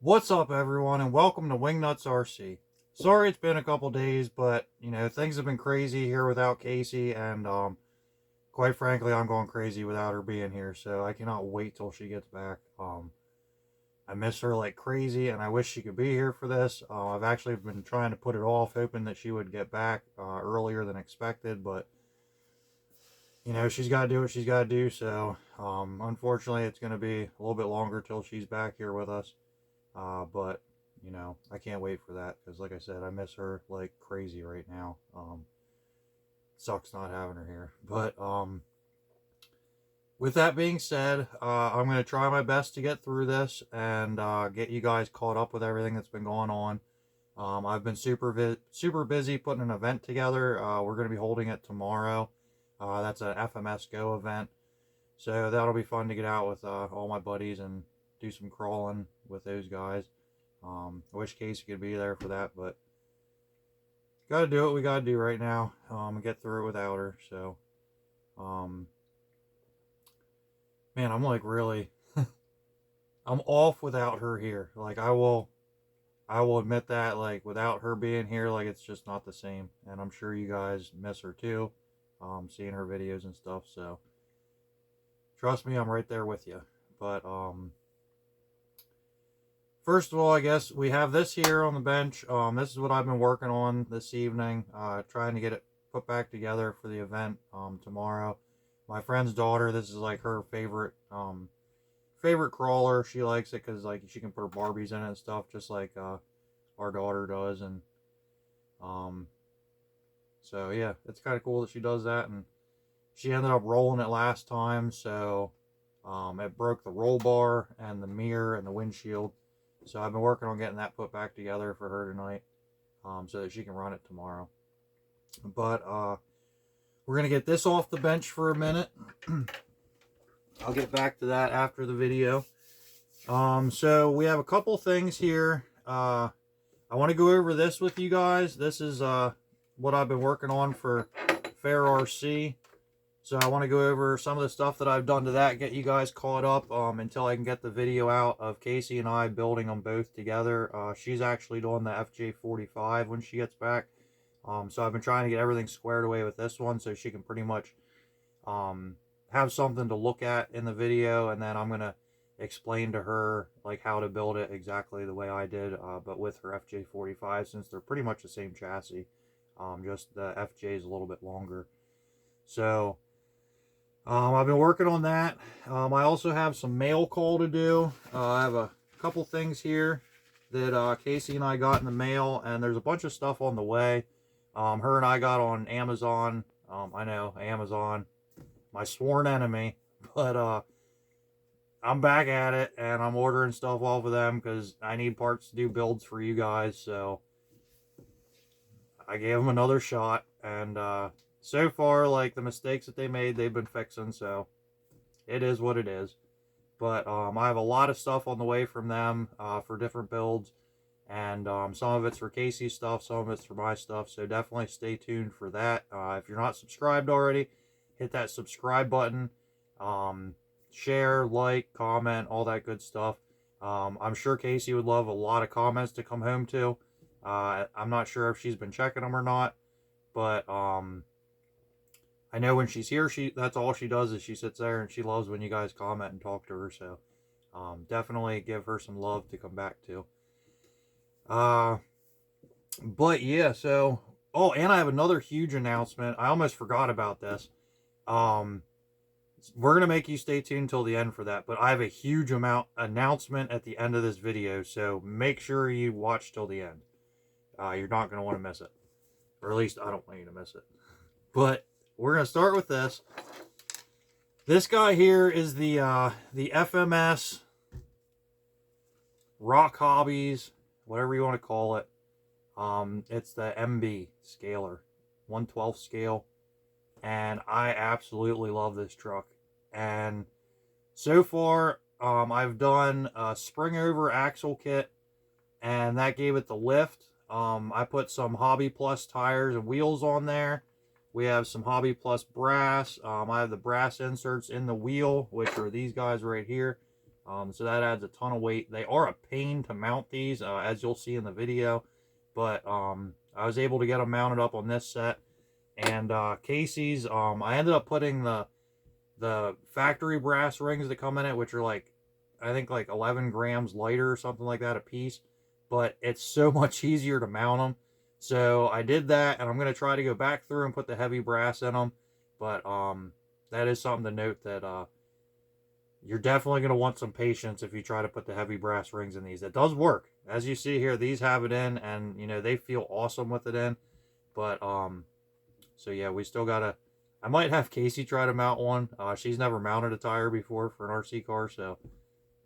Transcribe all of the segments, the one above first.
What's up, everyone, and welcome to Wingnuts RC. Sorry it's been a couple days, but things have been crazy here without Casey, and quite frankly, I'm going crazy without her being here. So I cannot wait till she gets back. I miss her like crazy, and I wish she could be here for this. I've actually been trying to put it off, hoping that she would get back earlier than expected, but she's got to do what she's got to do. So unfortunately, it's going to be a little bit longer till she's back here with us. But I can't wait for that because, like I said, I miss her like crazy right now. Sucks not having her here. But with that being said, I'm gonna try my best to get through this and get you guys caught up with everything that's been going on. I've been super busy putting an event together. We're gonna be holding it tomorrow. That's an FMS Go event, so that'll be fun to get out with all my buddies and do some crawling with those guys. I wish Casey could be there for that, but gotta do what we gotta do right now. And get through it without her. So, um, man, I'm like really, I'm off without her here. Like I will admit that. Like without her being here, like it's just not the same. And I'm sure you guys miss her too, seeing her videos and stuff. So, trust me, I'm right there with you. But first of all, I guess we have this here on the bench. This is what I've been working on this evening, trying to get it put back together for the event tomorrow. My friend's daughter, this is like her favorite crawler. She likes it because like she can put her Barbies in it and stuff, just like our daughter does. And um, so yeah, it's kind of cool that she does that. And she ended up rolling it last time, so it broke the roll bar and the mirror and the windshield. So I've been working on getting that put back together for her tonight, so that she can run it tomorrow. But we're gonna get this off the bench for a minute. I'll get back to that after the video. So we have a couple things here. I want to go over this with you guys. This is what I've been working on for Fair RC. So I want to go over some of the stuff that I've done to that, get you guys caught up until I can get the video out of Casey and I building them both together. She's actually doing the FJ45 when she gets back. So I've been trying to get everything squared away with this one so she can pretty much have something to look at in the video, and then I'm going to explain to her like how to build it exactly the way I did, but with her FJ45, since they're pretty much the same chassis. Just the FJ is a little bit longer. So I've been working on that. I also have some mail call to do. I have a couple things here that Casey and I got in the mail, and there's a bunch of stuff on the way. Her and I got on Amazon. I know, Amazon, my sworn enemy, but I'm back at it, and I'm ordering stuff off of them because I need parts to do builds for you guys. So I gave them another shot, and so far, like, the mistakes that they made, they've been fixing, so it is what it is. But I have a lot of stuff on the way from them for different builds, and some of it's for Casey's stuff, some of it's for my stuff, so definitely stay tuned for that. If you're not subscribed already, hit that subscribe button, share, like, comment, all that good stuff. I'm sure Casey would love a lot of comments to come home to. I'm not sure if she's been checking them or not, but I know when she's here, that's all she does is she sits there, and she loves when you guys comment and talk to her. So definitely give her some love to come back to. But yeah, so and I have another huge announcement. I almost forgot about this. We're gonna make you stay tuned till the end for that. But I have a huge announcement at the end of this video, so make sure you watch till the end. You're not gonna want to miss it, or at least I don't want you to miss it. But we're going to start with this. This guy here is the FMS Rock Hobbies, whatever you want to call it. It's the MB scaler, 1/12 scale. And I absolutely love this truck. And so far, I've done a spring over axle kit, and that gave it the lift. I put some Hobby Plus tires and wheels on there. We have some Hobby Plus brass. I have the brass inserts in the wheel, which are these guys right here. So that adds a ton of weight. They are a pain to mount these, as you'll see in the video, but I was able to get them mounted up on this set. And Casey's, I ended up putting the factory brass rings that come in it, which are like, I think like 11 grams lighter or something like that a piece, but it's so much easier to mount them. So I did that, and I'm going to try to go back through and put the heavy brass in them. But that is something to note, that you're definitely going to want some patience if you try to put the heavy brass rings in these. It does work. As you see here, these have it in, and, you know, they feel awesome with it in. But, so yeah, we still got to, I might have Casey try to mount one. She's never mounted a tire before for an RC car, so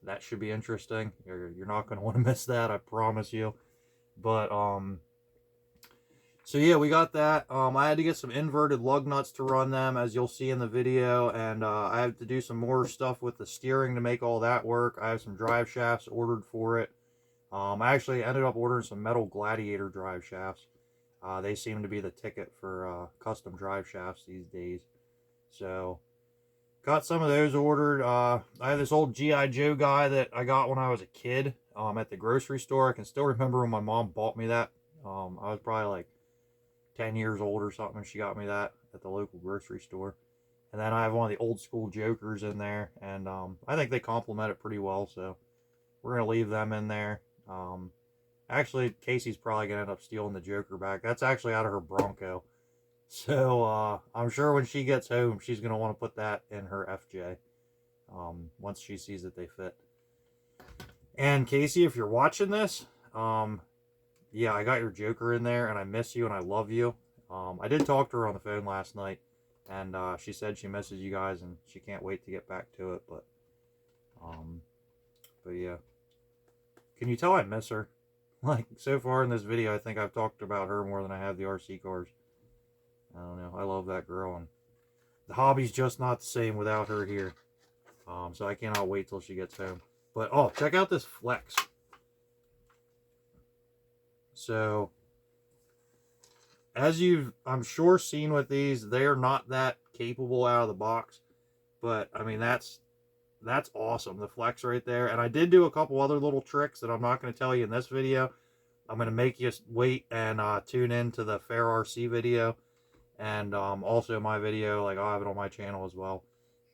that should be interesting. You're not going to want to miss that, I promise you. But, so yeah, we got that. I had to get some inverted lug nuts to run them, as you'll see in the video, and I have to do some more stuff with the steering to make all that work. I have some drive shafts ordered for it. I actually ended up ordering some metal Gladiator drive shafts. They seem to be the ticket for custom drive shafts these days. So, got some of those ordered. I have this old G.I. Joe guy that I got when I was a kid at the grocery store. I can still remember when my mom bought me that. I was probably like 10 years old or something. She got me that at the local grocery store. And then I have one of the old school Jokers in there. And I think they complement it pretty well. So, we're going to leave them in there. Actually, Casey's probably going to end up stealing the Joker back. That's actually out of her Bronco. So, I'm sure when she gets home, she's going to want to put that in her FJ. Once she sees that they fit. And Casey, if you're watching this, yeah, I got your Joker in there, and I miss you, and I love you. I did talk to her on the phone last night, and she said she misses you guys, and she can't wait to get back to it. But yeah. Can you tell I miss her? Like, so far in this video, I think I've talked about her more than I have the RC cars. I don't know. I love that girl, and the hobby's just not the same without her here. So I cannot wait till she gets home. But, oh, check out this Flex. So, as you've, I'm sure, seen with these, they are not that capable out of the box. But, I mean, that's awesome, the Flex right there. And I did do a couple other little tricks that I'm not going to tell you in this video. I'm going to make you wait and tune in to the Fair RC video. And also my video, like, I'll have it on my channel as well.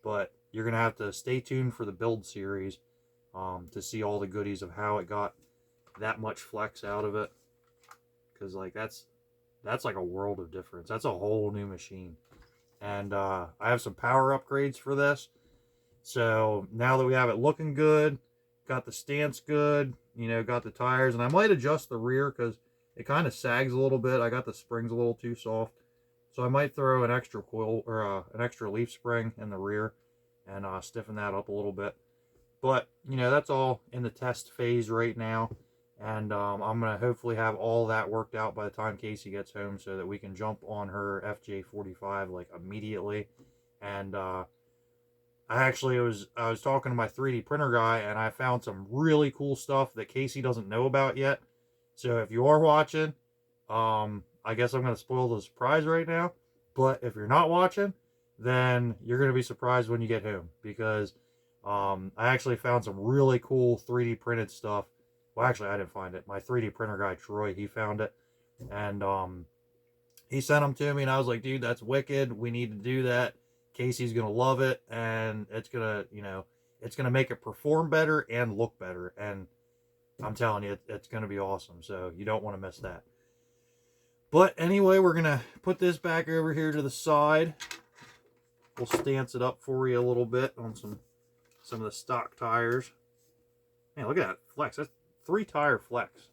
But you're going to have to stay tuned for the build series to see all the goodies of how it got that much flex out of it. Because, like, that's like a world of difference. That's a whole new machine. And I have some power upgrades for this. So now that we have it looking good, got the stance good, you know, got the tires, and I might adjust the rear because it kind of sags a little bit. I got the springs a little too soft. So I might throw an extra coil or an extra leaf spring in the rear and stiffen that up a little bit. But, you know, that's all in the test phase right now. And I'm going to hopefully have all that worked out by the time Casey gets home so that we can jump on her FJ45 like immediately. And I was talking to my 3D printer guy, and I found some really cool stuff that Casey doesn't know about yet. So if you are watching, I guess I'm going to spoil the surprise right now. But if you're not watching, then you're going to be surprised when you get home. Because I actually found some really cool 3D printed stuff. Well, actually, I didn't find it. My 3D printer guy, Troy, he found it. And he sent them to me, and I was like, dude, that's wicked. We need to do that. Casey's going to love it, and it's going to, you know, it's going to make it perform better and look better. And I'm telling you, it's going to be awesome. So you don't want to miss that. But anyway, we're going to put this back over here to the side. We'll stance it up for you a little bit on some of the stock tires. Man, look at that Flex. That's 3-tire Flex.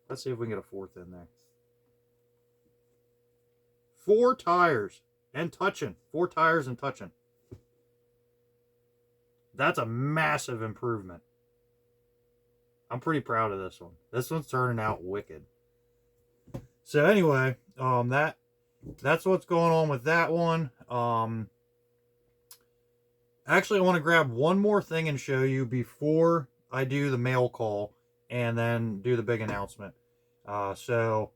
Let's see if we can get a 4th in there. 4 tires and touching. 4 tires and touching. That's a massive improvement. I'm pretty proud of this one. This one's turning out wicked. So anyway, that's what's going on with that one. Actually, I want to grab one more thing and show you before I do the mail call and then do the big announcement. So,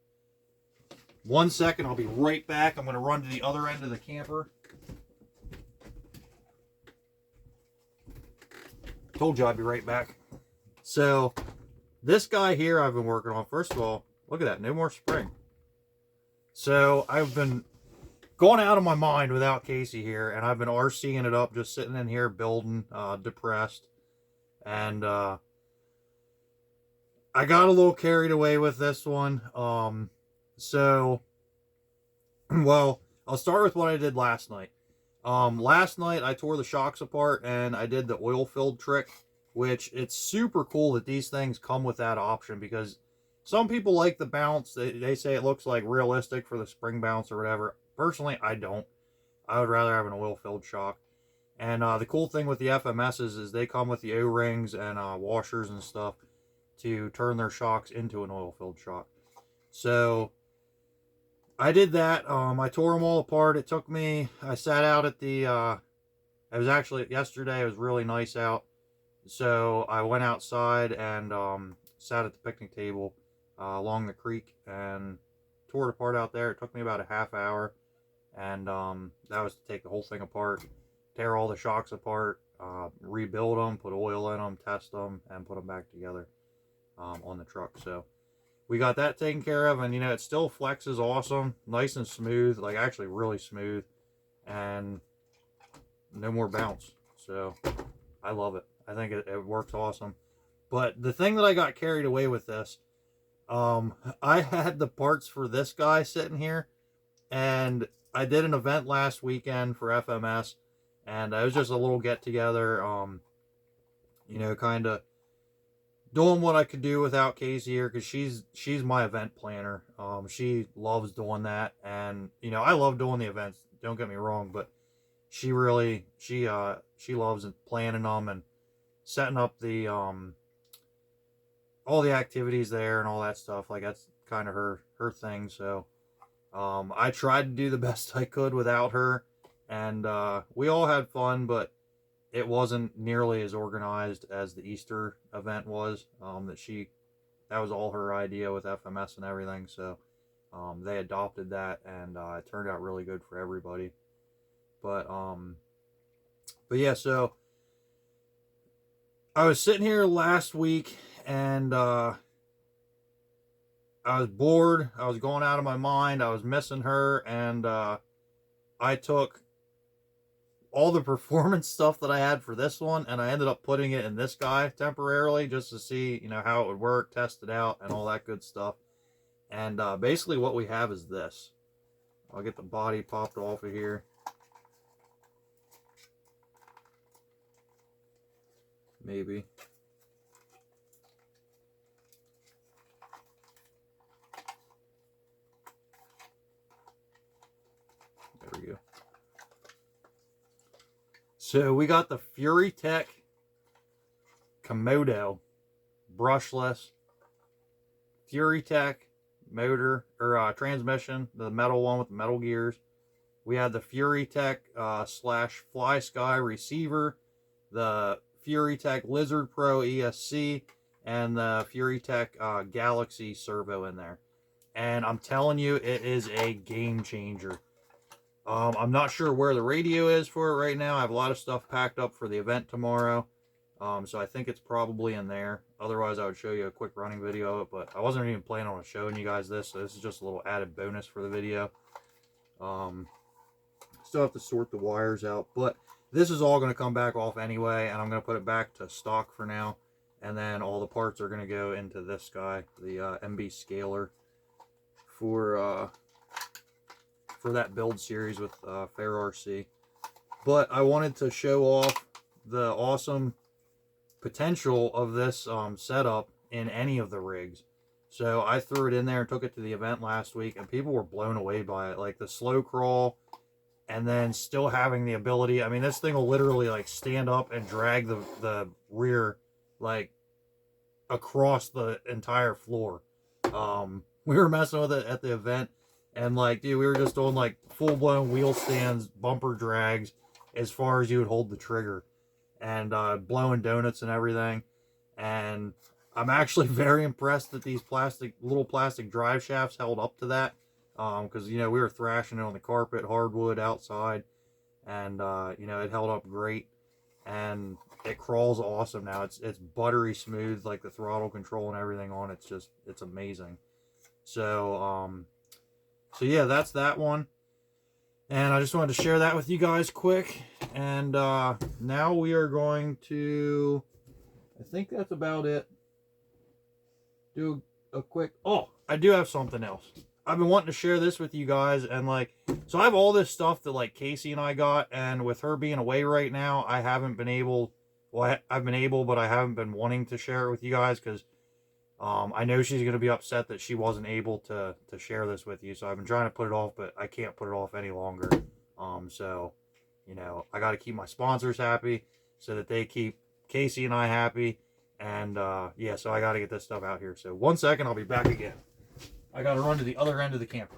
1 second, I'll be right back. I'm going to run to the other end of the camper. Told you I'd be right back. So this guy here I've been working on. First of all, look at that, no more spring. So I've been going out of my mind without Casey here, and I've been RCing it up, just sitting in here building, depressed. And I got a little carried away with this one. So, well, I'll start with what I did last night. Last night I tore the shocks apart and I did the oil-filled trick, which it's super cool that these things come with that option, because some people like the bounce. They say it looks like realistic for the spring bounce or whatever. Personally, I don't. I would rather have an oil-filled shock. And the cool thing with the FMSs is they come with the O-rings and washers and stuff to turn their shocks into an oil-filled shock. So I did that. I tore them all apart. It took me, I sat out at the, it was actually yesterday. It was really nice out. So I went outside and sat at the picnic table along the creek and tore it apart out there. It took me about a half hour. And that was to take the whole thing apart, tear all the shocks apart, rebuild them, put oil in them, test them, and put them back together on the truck. So we got that taken care of, and you know, it still flexes awesome, nice and smooth, like actually really smooth, and no more bounce. So I love it. I think it works awesome. But the thing that I got carried away with this, I had the parts for this guy sitting here, and I did an event last weekend for FMS, and it was just a little get together, you know, kind of doing what I could do without Casey here, because she's my event planner. She loves doing that, and you know, I love doing the events, don't get me wrong, but she really she loves planning them and setting up the all the activities there and all that stuff. Like, that's kind of her thing. So I tried to do the best I could without her, and we all had fun, but it wasn't nearly as organized as the Easter event was. That was all her idea with FMS and everything. So they adopted that, and it turned out really good for everybody. But yeah, so I was sitting here last week, and I was bored. I was going out of my mind. I was missing her, and I took all the performance stuff that I had for this one, and I ended up putting it in this guy temporarily, just to see, you know, how it would work, test it out, and all that good stuff. And basically what we have is this. I'll get the body popped off of here. Maybe. There we go. So we got the FuriTech Komodo brushless FuriTech motor, or transmission, the metal one with the metal gears. We had the FuriTech slash FlySky receiver, the FuriTech Lizard Pro ESC, and the FuriTech Galaxy servo in there. And I'm telling you, it is a game changer. I'm not sure where the radio is for it right now. I have a lot of stuff packed up for the event tomorrow. So I think it's probably in there. Otherwise, I would show you a quick running video of it, but I wasn't even planning on showing you guys this, so this is just a little added bonus for the video. Still have to sort the wires out, but this is all going to come back off anyway, and I'm going to put it back to stock for now. And then all the parts are going to go into this guy, the MB Scaler, for that build series with Fair RC. But I wanted to show off the awesome potential of this setup in any of the rigs. So I threw it in there and took it to the event last week, and people were blown away by it. Like the slow crawl, and then still having the ability. I mean, this thing will literally like stand up and drag the rear like across the entire floor. We were messing with it at the event, and like, dude, we were just doing like full-blown wheel stands, bumper drags as far as you would hold the trigger, and blowing donuts and everything. And I'm actually very impressed that these little plastic drive shafts held up to that, because you know, we were thrashing it on the carpet, hardwood outside, and you know, it held up great. and it crawls awesome now. It's buttery smooth, like the throttle control and everything on it's amazing. So yeah, that's that one. And I just wanted to share that with you guys quick. And now we are going to, I think that's about it. Do a quick, oh, I do have something else. I've been wanting to share this with you guys, and like, so I have all this stuff that like Casey and I got, and with her being away right now, I haven't been able, well, I've been able, but I haven't been wanting to share it with you guys, because I know she's going to be upset that she wasn't able to share this with you, so I've been trying to put it off, but I can't put it off any longer. So, you know, I got to keep my sponsors happy so that they keep Casey and I happy, and yeah, so I got to get this stuff out here. So 1 second, I'll be back again. I got to run to the other end of the camper.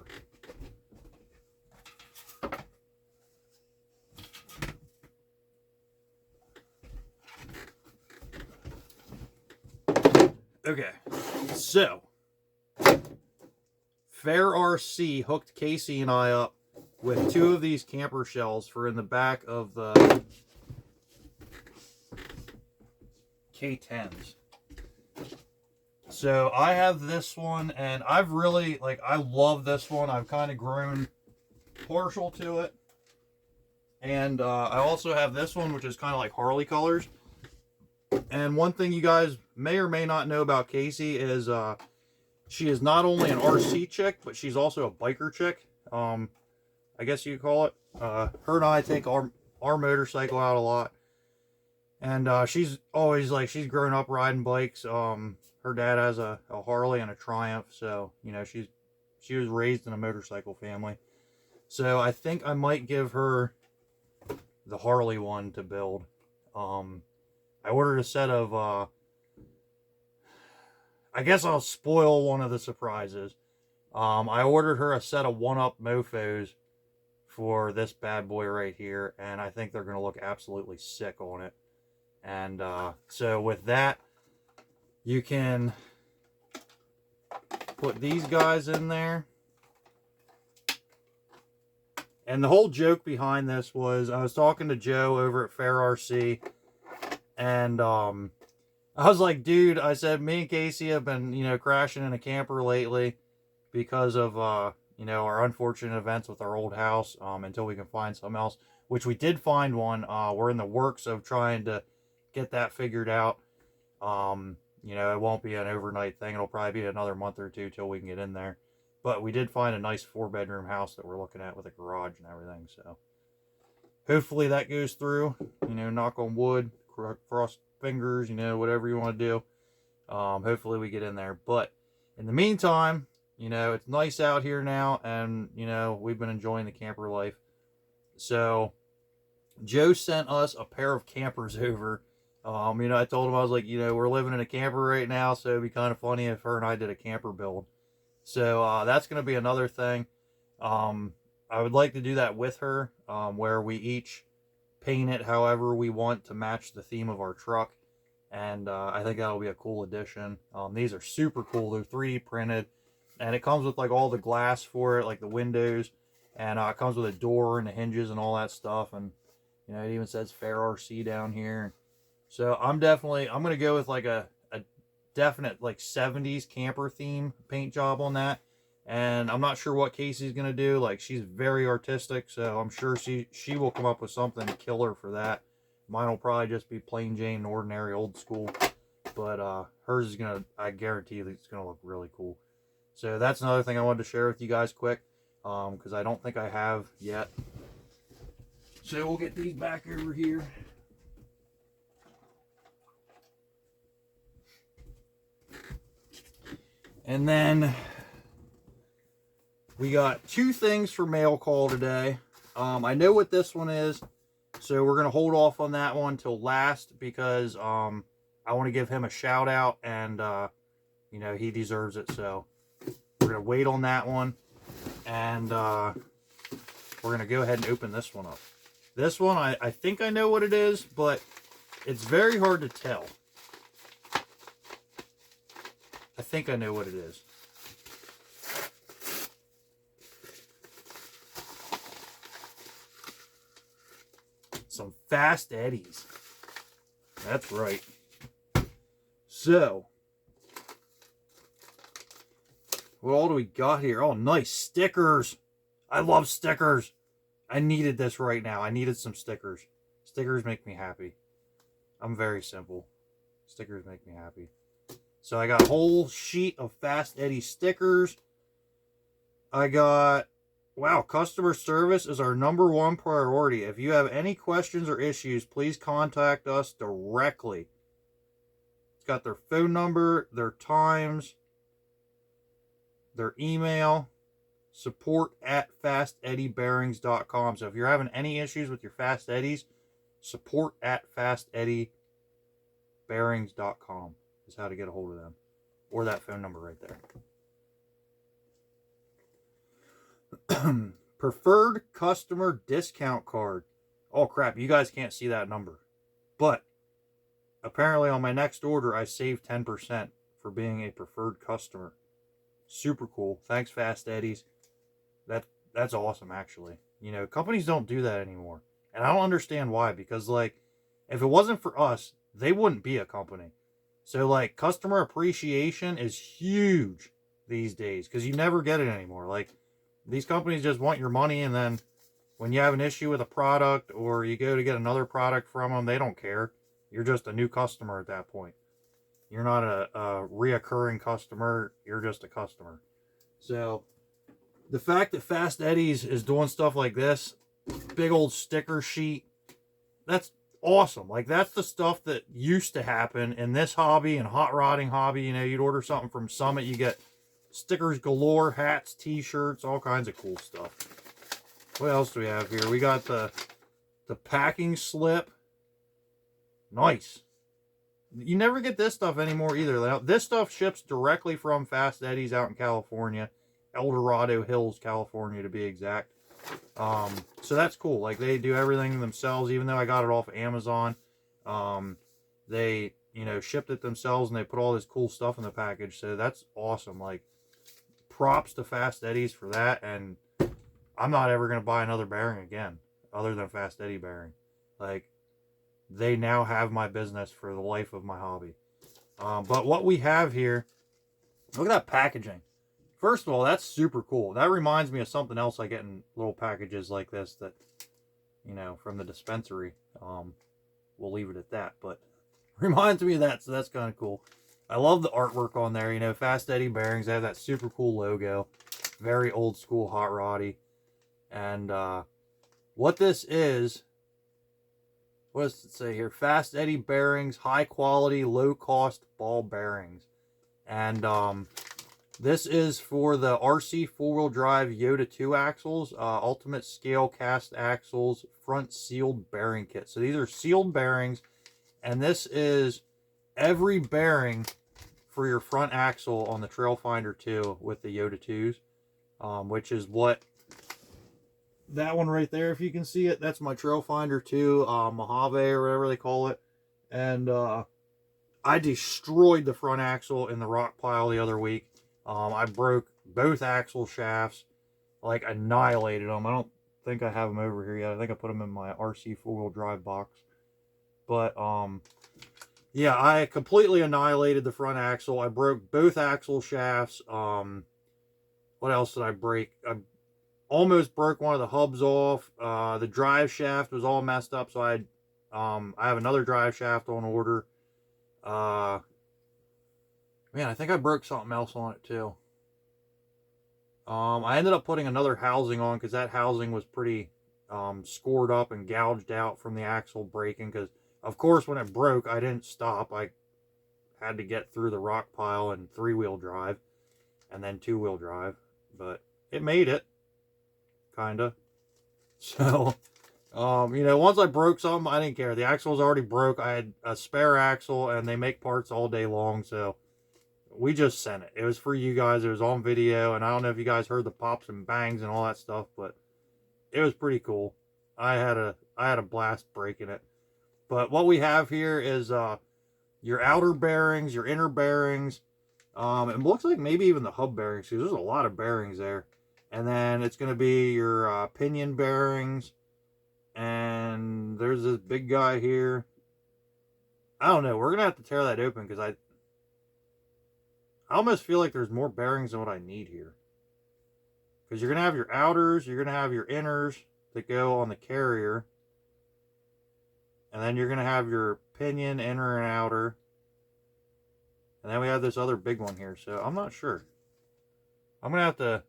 Okay, so Fair RC hooked Casey and I up with 2 of these camper shells for in the back of the K10s. So I have this one, and I've really, like, I love this one. I've kind of grown partial to it. And I also have this one, which is kind of like Harley colors. And one thing you guys may or may not know about Casey is she is not only an RC chick, but she's also a biker chick. I guess you call it. Her and I take our motorcycle out a lot. And she's always like, she's grown up riding bikes. Her dad has a Harley and a Triumph, so you know she was raised in a motorcycle family. So I think I might give her the Harley one to build. I ordered a set of I guess I'll spoil one of the surprises. I ordered her a set of 1-Up Mofos for this bad boy right here, and I think they're going to look absolutely sick on it. And so with that, you can put these guys in there. And the whole joke behind this was, I was talking to Joe over at Fair RC, and I was like, dude, I said, me and Casey have been, you know, crashing in a camper lately because of, you know, our unfortunate events with our old house, until we can find something else, which we did find one. We're in the works of trying to get that figured out. You know, it won't be an overnight thing. It'll probably be another month or two till we can get in there. But we did find a nice 4-bedroom house that we're looking at with a garage and everything. So hopefully that goes through. You know, knock on wood, cross fingers, you know, whatever you want to do. Hopefully we get in there. But in the meantime, you know, it's nice out here now, and, you know, we've been enjoying the camper life. So Joe sent us a pair of campers over. You know, I told him, I was like, you know, we're living in a camper right now, so it'd be kind of funny if her and I did a camper build. So that's going to be another thing. I would like to do that with her, where we each paint it however we want to match the theme of our truck. And I think that'll be a cool addition. These are super cool. They're 3D printed. And it comes with like all the glass for it, like the windows. And it comes with a door and the hinges and all that stuff. And, you know, it even says Fair RC down here. So I'm going to go with like a definite like 70s camper theme paint job on that. And I'm not sure what Casey's going to do. Like, she's very artistic, so I'm sure she will come up with something killer for that. Mine will probably just be plain Jane, ordinary, old school. But hers is going to, I guarantee that it's going to look really cool. So that's another thing I wanted to share with you guys quick, because I don't think I have yet. So we'll get these back over here. And then we got 2 things for mail call today. I know what this one is, so we're going to hold off on that one till last, because I want to give him a shout out, and you know, he deserves it. So we're going to wait on that one, and we're going to go ahead and open this one up. This one, I think I know what it is, but it's very hard to tell. I think I know what it is. Some Fast Eddies. That's right. So, what all do we got here? Oh, nice stickers. I love stickers. I needed this right now. I needed some stickers. Stickers make me happy. I'm very simple. Stickers make me happy. So I got a whole sheet of Fast Eddie stickers. I got, wow, customer service is our #1 priority. If you have any questions or issues, please contact us directly. It's got their phone number, their times, their email, support@fasteddybearings.com. So if you're having any issues with your Fast Eddies, support@fasteddybearings.com is how to get a hold of them. Or that phone number right there. Preferred customer discount card. Oh crap, you guys can't see that number. But apparently on my next order, I saved 10% for being a preferred customer. Super cool. Thanks, Fast Eddies. That's awesome, actually. You know, companies don't do that anymore. And I don't understand why, because, like, if it wasn't for us, they wouldn't be a company. So, like, customer appreciation is huge these days, because you never get it anymore. Like, these companies just want your money, and then when you have an issue with a product or you go to get another product from them, they don't care. You're just a new customer at that point. You're not a reoccurring customer. You're just a customer. So the fact that Fast Eddie's is doing stuff like this, big old sticker sheet, that's awesome. Like, that's the stuff that used to happen in this hobby and hot rodding hobby. You know, you'd order something from Summit, you get stickers galore, hats, t-shirts, all kinds of cool stuff. What else do we have here? We got the packing slip. Nice. You never get this stuff anymore either. Now, this stuff ships directly from Fast Eddie's out in California. El Dorado Hills, California, to be exact. So that's cool. Like, they do everything themselves, even though I got it off Amazon. They, you know, shipped it themselves, and they put all this cool stuff in the package. So that's awesome. Like, props to Fast Eddie's for that. And I'm not ever going to buy another bearing again, other than Fast Eddie bearing. Like, they now have my business for the life of my hobby. But what we have here, look at that packaging. First of all, that's super cool. That reminds me of something else I get in little packages like this that, you know, from the dispensary. We'll leave it at that, but reminds me of that, so that's kind of cool. I love the artwork on there. You know, Fast Eddie bearings, they have that super cool logo. Very old school hot roddy. And what this is, what does it say here? Fast Eddie bearings, high quality, low cost ball bearings. And this is for the RC 4-wheel drive Yoda 2 axles, ultimate scale cast axles, front sealed bearing kit. So these are sealed bearings, and this is every bearing for your front axle on the Trailfinder 2 with the Yoda 2s, which is what that one right there, if you can see it, that's my Trailfinder 2 Mojave or whatever they call it. And I destroyed the front axle in the rock pile the other week. I broke both axle shafts, like annihilated them. I don't think I have them over here yet. I think I put them in my RC 4-wheel drive box. But yeah, I completely annihilated the front axle. I broke both axle shafts. What else did I break? I almost broke one of the hubs off. The drive shaft was all messed up, so I have another drive shaft on order. Man, I think I broke something else on it too. I ended up putting another housing on because that housing was pretty scored up and gouged out from the axle breaking. Because, of course, when it broke, I didn't stop. I had to get through the rock pile and 3-wheel drive and then 2-wheel drive. But it made it. Kinda. So, you know, once I broke something, I didn't care. The axle was already broke. I had a spare axle, and they make parts all day long, so we just sent it. It was for you guys. It was on video, and I don't know if you guys heard the pops and bangs and all that stuff, but it was pretty cool. I had a blast breaking it. But what we have here is your outer bearings, your inner bearings. It looks like maybe even the hub bearings, because there's a lot of bearings there. And then it's going to be your pinion bearings. And there's this big guy here. I don't know. We're gonna have to tear that open because I almost feel like there's more bearings than what I need here. Because you're gonna have your outers, you're gonna have your inners that go on the carrier, and then you're gonna have your pinion, inner and outer, and then we have this other big one here. So I'm not sure. I'm gonna have to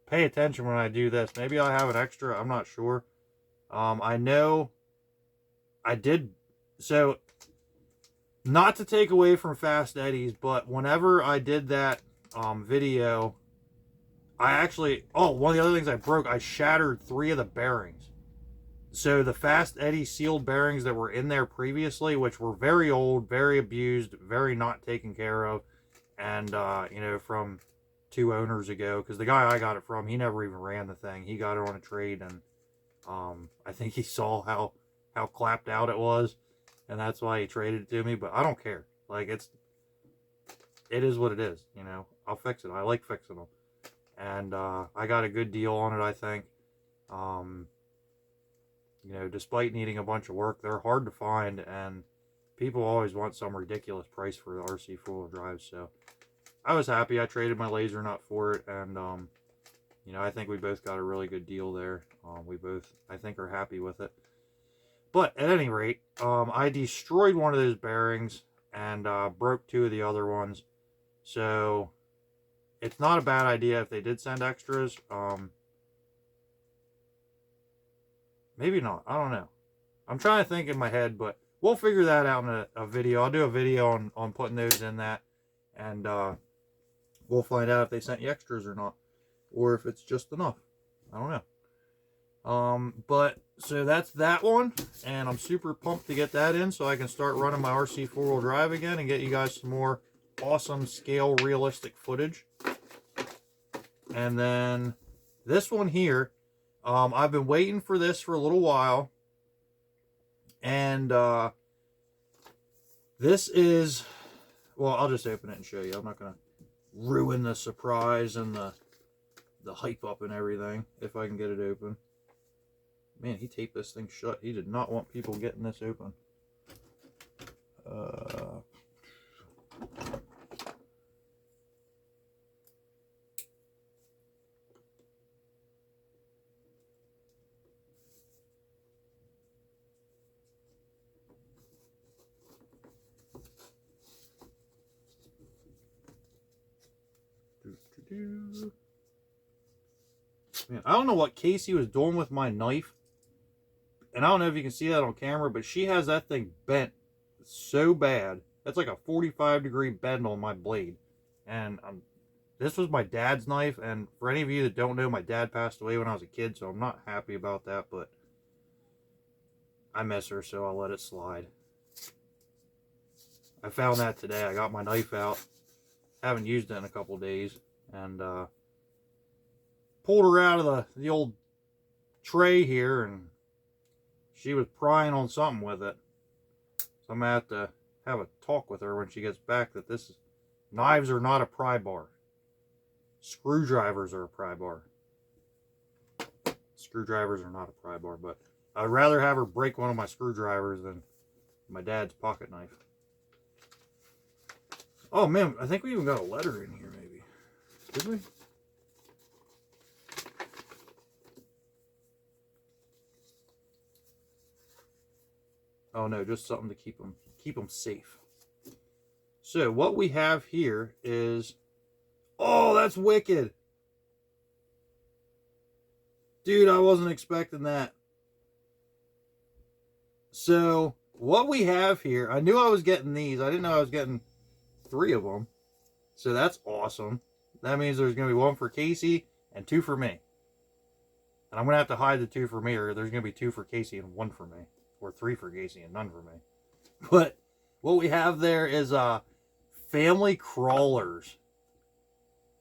pay attention when I do this. Maybe I'll have an extra. I'm not sure. I know I did. So, not to take away from Fast Eddie's, but whenever I did that video, I actually, one of the other things I broke, I shattered 3 of the bearings. So the Fast Eddie sealed bearings that were in there previously, which were very old, very abused, very not taken care of, and from 2 owners ago, because the guy I got it from, he never even ran the thing. He got it on a trade, and I think he saw how clapped out it was, and that's why he traded it to me. But I don't care. Like, it is what it is. I'll fix it. I like fixing them, and I got a good deal on it, I think. Despite needing a bunch of work, they're hard to find, and people always want some ridiculous price for the RC four-wheel drive. So I was happy. I traded my laser nut for it, and I think we both got a really good deal there. We both, I think, are happy with it. But at any rate, I destroyed one of those bearings and broke 2 of the other ones. So it's not a bad idea if they did send extras. Maybe not. I don't know. I'm trying to think in my head, but we'll figure that out in a video. I'll do a video on putting those in that, and we'll find out if they sent you extras or not, or if it's just enough. I don't know. But so that's that one, and I'm super pumped to get that in so I can start running my RC four-wheel drive again and get you guys some more awesome scale realistic footage. And then this one here, I've been waiting for this for a little while, and this is, well, I'll just open it and show you. I'm not gonna ruin the surprise and the hype up and everything if I can get it open. Man, he taped this thing shut. He did not want people getting this open. Man, I don't know what Casey was doing with my knife, and I don't know if you can see that on camera, but she has that thing bent so bad. That's like a 45-degree bend on my blade. And this was my dad's knife, and for any of you that don't know, my dad passed away when I was a kid, so I'm not happy about that, but I miss her, so I'll let it slide. I found that today. I got my knife out. Haven't used it in a couple days, and pulled her out of the old tray here, and she was prying on something with it. So I'm going to have to have a talk with her when she gets back that knives are not a pry bar. Screwdrivers are a pry bar. Screwdrivers are not a pry bar, but I'd rather have her break one of my screwdrivers than my dad's pocket knife. Oh man, I think we even got a letter in here maybe. Did we? Oh no, just something to keep them safe. So what we have here is, oh, that's wicked. Dude, I wasn't expecting that. So what we have here, I knew I was getting these. I didn't know I was getting 3 of them. So that's awesome. That means there's going to be 1 for Casey and 2 for me. And I'm going to have to hide the 2 for me, or there's going to be 2 for Casey and 1 for me. Or 3 for Casey and none for me. But what we have there is Family Crawlers.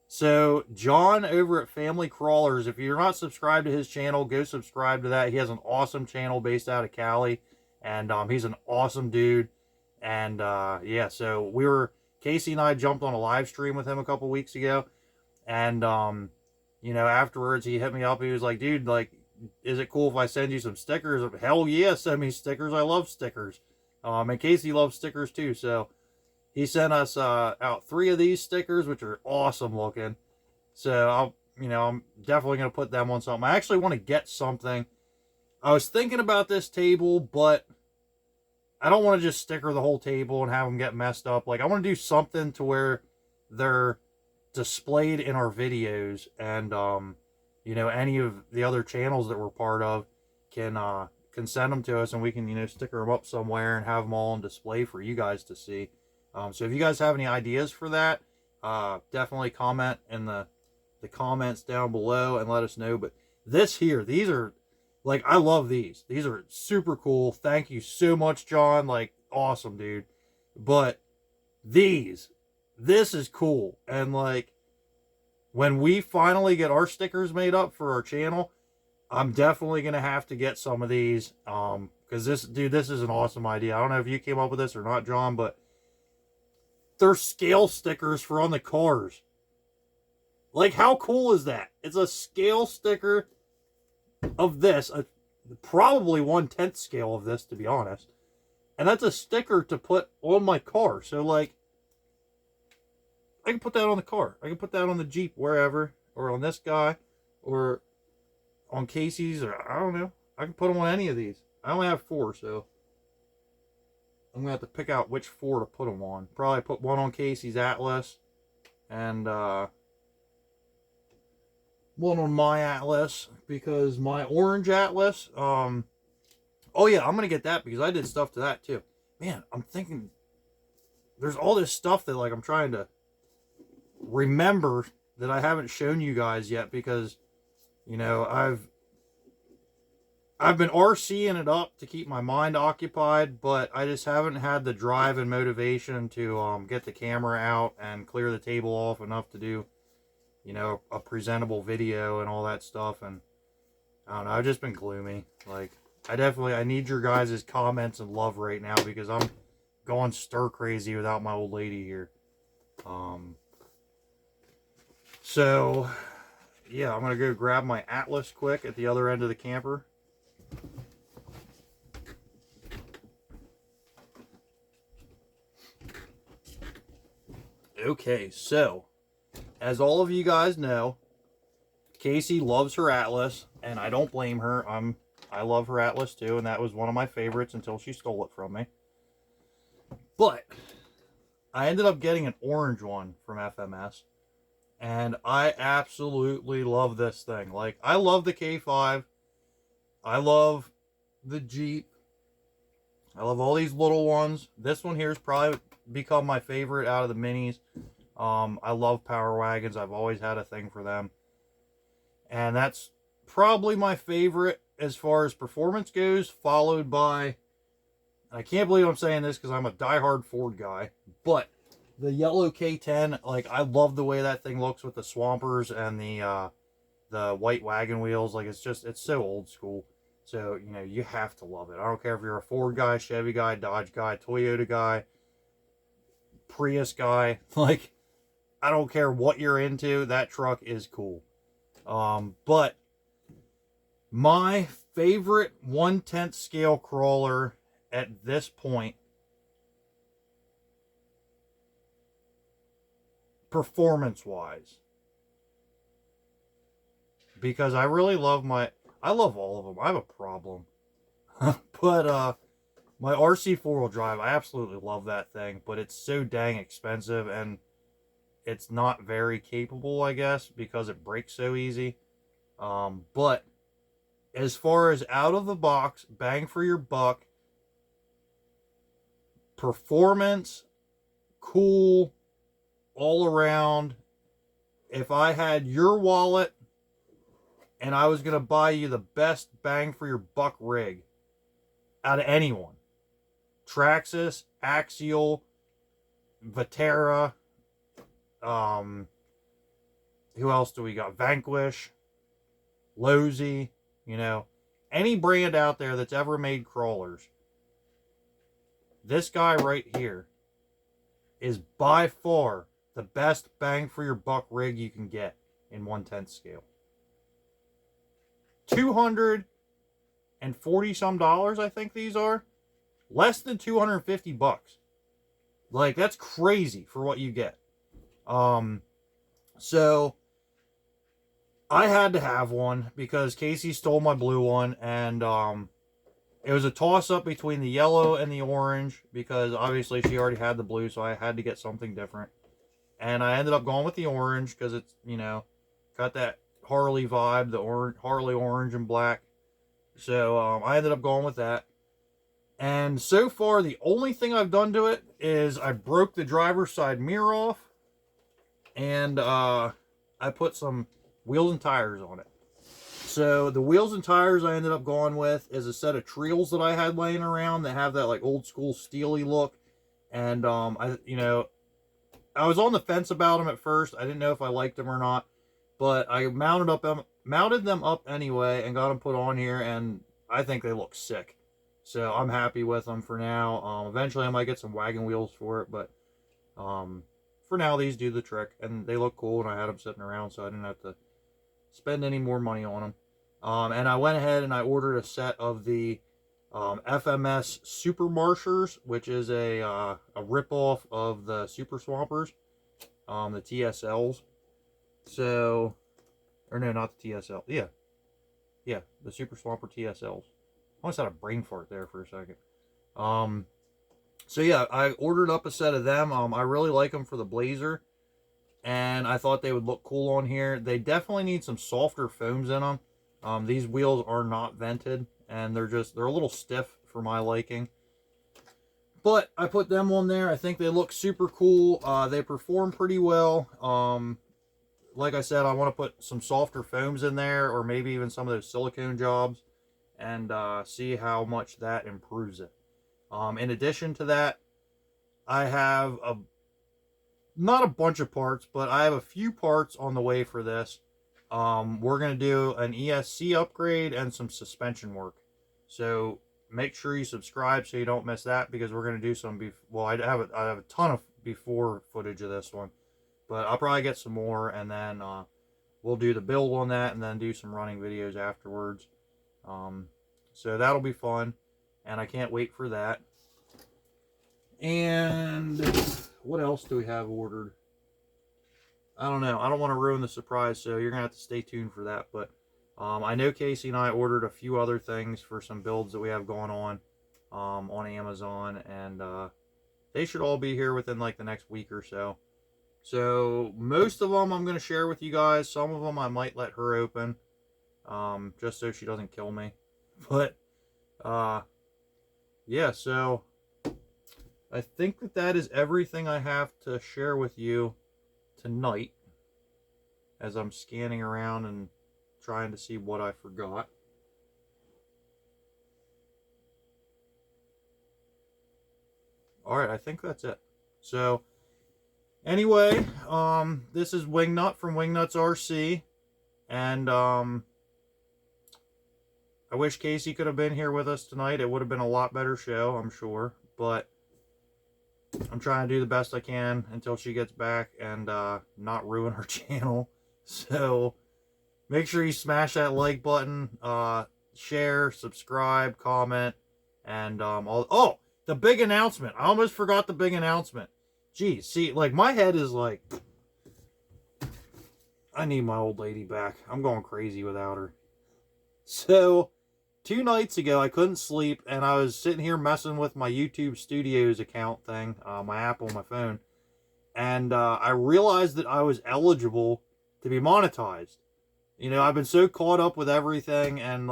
So John over at Family Crawlers, if you're not subscribed to his channel, go subscribe to that. He has an awesome channel based out of Cali, and he's an awesome dude. And yeah, so Casey and I jumped on a live stream with him a couple weeks ago, and afterwards he hit me up. He was like, dude, is it cool if I send you some stickers? Hell yeah, send me stickers. I love stickers. And Casey loves stickers too, so he sent us out 3 of these stickers, which are awesome looking. So I'm definitely gonna put them on something. I actually want to get something. I was thinking about this table, but I don't want to just sticker the whole table and have them get messed up. Like, I want to do something to where they're displayed in our videos, and any of the other channels that we're part of can send them to us, and we can sticker them up somewhere and have them all on display for you guys to see. So if you guys have any ideas for that, definitely comment in the comments down below and let us know. But these are, like, I love these. These are super cool. Thank you so much, John. Like, awesome, dude. But this is cool. And, like, when we finally get our stickers made up for our channel, I'm definitely going to have to get some of these. Because this is an awesome idea. I don't know if you came up with this or not, John, but they're scale stickers for on the cars. Like, how cool is that? It's a scale sticker of this, probably 1/10 scale of this, to be honest. And that's a sticker to put on my car. So, like, I can put that on the car. I can put that on the Jeep, wherever, or on this guy, or on Casey's, or I don't know. I can put them on any of these. I only have 4, so I'm gonna have to pick out which 4 to put them on. Probably put one on Casey's Atlas, and one on my Atlas, because my orange Atlas, oh yeah, I'm gonna get that because I did stuff to that too. Man, I'm thinking there's all this stuff that, like, I'm trying to remember that I haven't shown you guys yet, because I've been RCing it up to keep my mind occupied, but I just haven't had the drive and motivation to get the camera out and clear the table off enough to do a presentable video and all that stuff. And I don't know, I've just been gloomy. Like, I need your guys' comments and love right now, because I'm going stir crazy without my old lady here. So yeah, I'm gonna go grab my Atlas quick at the other end of the camper. Okay, so as all of you guys know, Casey loves her Atlas, and I don't blame her. I love her Atlas too, and that was one of my favorites until she stole it from me. But I ended up getting an orange one from FMS, and I absolutely love this thing. Like, I love the K5. I love the Jeep. I love all these little ones. This one here has probably become my favorite out of the minis. I love Power Wagons. I've always had a thing for them. And that's probably my favorite as far as performance goes, followed by, I can't believe I'm saying this because I'm a diehard Ford guy, but the yellow K10, like, I love the way that thing looks with the swampers and the white wagon wheels. Like, it's so old school. So, you have to love it. I don't care if you're a Ford guy, Chevy guy, Dodge guy, Toyota guy, Prius guy. Like, I don't care what you're into, that truck is cool. But my favorite 1/10 scale crawler at this point, performance-wise, because I really love I love all of them. I have a problem. But my RC 4-wheel drive, I absolutely love that thing, but it's so dang expensive, and it's not very capable, I guess, because it breaks so easy. But as far as out of the box, bang for your buck, performance, cool, all around, if I had your wallet and I was going to buy you the best bang for your buck rig out of anyone, Traxxas, Axial, Vatera, who else do we got? Vanquish, Losi, any brand out there that's ever made crawlers. This guy right here is by far the best bang for your buck rig you can get in 1/10 scale. $240 some, I think these are. less than 250 bucks. Like, that's crazy for what you get. So I had to have one because Casey stole my blue one, and it was a toss-up between the yellow and the orange because obviously she already had the blue, so I had to get something different. And I ended up going with the orange because it's, you know, got that Harley vibe, the Harley orange and black. So I ended up going with that. And so far, the only thing I've done to it is I broke the driver's side mirror off, and I put some wheels and tires on it. So the wheels and tires I ended up going with is a set of Trials that I had laying around that have that like old school steely look. And I was on the fence about them at first. I didn't know if I liked them or not, but I mounted them up anyway and got them put on here, and I think they look sick. So I'm happy with them for now. Eventually I might get some wagon wheels for it, but for now these do the trick, and they look cool, and I had them sitting around so I didn't have to spend any more money on them. And I went ahead and I ordered a set of the FMS Super Marshers, which is a ripoff of the Super Swampers, the TSLs. So, or no, not the TSL. Yeah, the Super Swamper TSLs. I almost had a brain fart there for a second. So yeah, I ordered up a set of them. I really like them for the Blazer, and I thought they would look cool on here. They definitely need some softer foams in them. These wheels are not vented, and they're a little stiff for my liking. But I put them on there. I think they look super cool. They perform pretty well. Like I said, I want to put some softer foams in there, or maybe even some of those silicone jobs, and see how much that improves it. In addition to that, I have not a bunch of parts, but I have a few parts on the way for this. We're going to do an ESC upgrade and some suspension work. So make sure you subscribe so you don't miss that, because we're going to do some, I have a ton of before footage of this one, but I'll probably get some more, and then we'll do the build on that and then do some running videos afterwards. So that'll be fun, and I can't wait for that. And what else do we have ordered? I don't know. I don't want to ruin the surprise, so you're going to have to stay tuned for that. But I know Casey and I ordered a few other things for some builds that we have going on Amazon, and they should all be here within like the next week or so. So most of them I'm going to share with you guys. Some of them I might let her open, just so she doesn't kill me. But yeah, so I think that is everything I have to share with you tonight, as I'm scanning around and trying to see what I forgot. Alright, I think that's it. So anyway, this is Wingnut from Wingnuts RC, and I wish Casey could have been here with us tonight. It would have been a lot better show, I'm sure, but I'm trying to do the best I can until she gets back and not ruin her channel. So make sure you smash that like button, share, subscribe, comment, and oh, the big announcement. I almost forgot the big announcement. Geez, see, like, my head is like, I need my old lady back. I'm going crazy without her. So 2 nights ago, I couldn't sleep, and I was sitting here messing with my YouTube Studios account thing, my app on my phone, and I realized that I was eligible to be monetized. You know, I've been so caught up with everything and,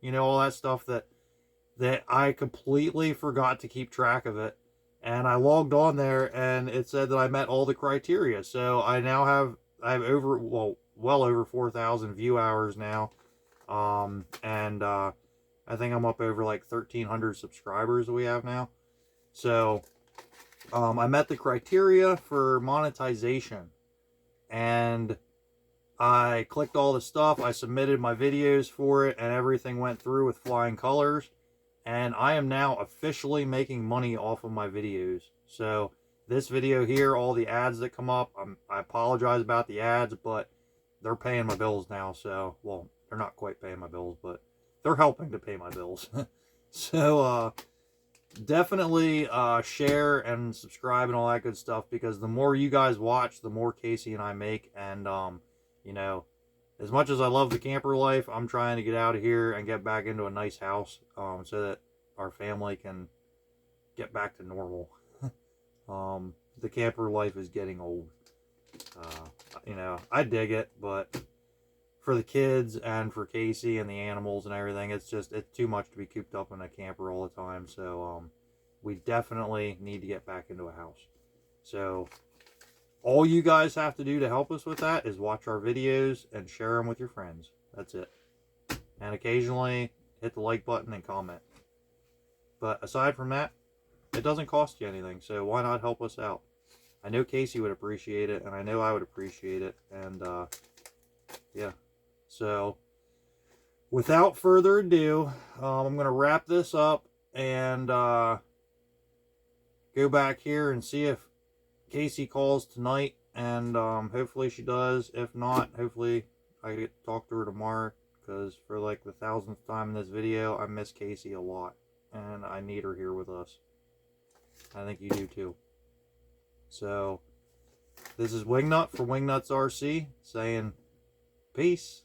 you know, all that stuff that I completely forgot to keep track of it. And I logged on there, and it said that I met all the criteria. So I now have well over 4,000 view hours now. And I think I'm up over like 1,300 subscribers that we have now. So I met the criteria for monetization, and I clicked all the stuff. I submitted my videos for it, and everything went through with flying colors. And I am now officially making money off of my videos. So this video here, all the ads that come up, I apologize about the ads, but they're paying my bills now. So, well, they're not quite paying my bills, but they're helping to pay my bills. So, definitely share and subscribe and all that good stuff, because the more you guys watch, the more Casey and I make. And you know, as much as I love the camper life, I'm trying to get out of here and get back into a nice house, so that our family can get back to normal. The camper life is getting old. You know, I dig it, but for the kids and for Casey and the animals and everything, it's too much to be cooped up in a camper all the time. So we definitely need to get back into a house. So all you guys have to do to help us with that is watch our videos and share them with your friends. That's it. And occasionally hit the like button and comment. But aside from that, it doesn't cost you anything, so why not help us out? I know Casey would appreciate it, and I know I would appreciate it, and yeah. So, without further ado, I'm going to wrap this up and go back here and see if Casey calls tonight, and hopefully she does. If not, hopefully I get to talk to her tomorrow, because for like the 1000th time in this video, I miss Casey a lot, and I need her here with us. I think you do too. So, this is Wingnut for Wingnuts RC saying peace.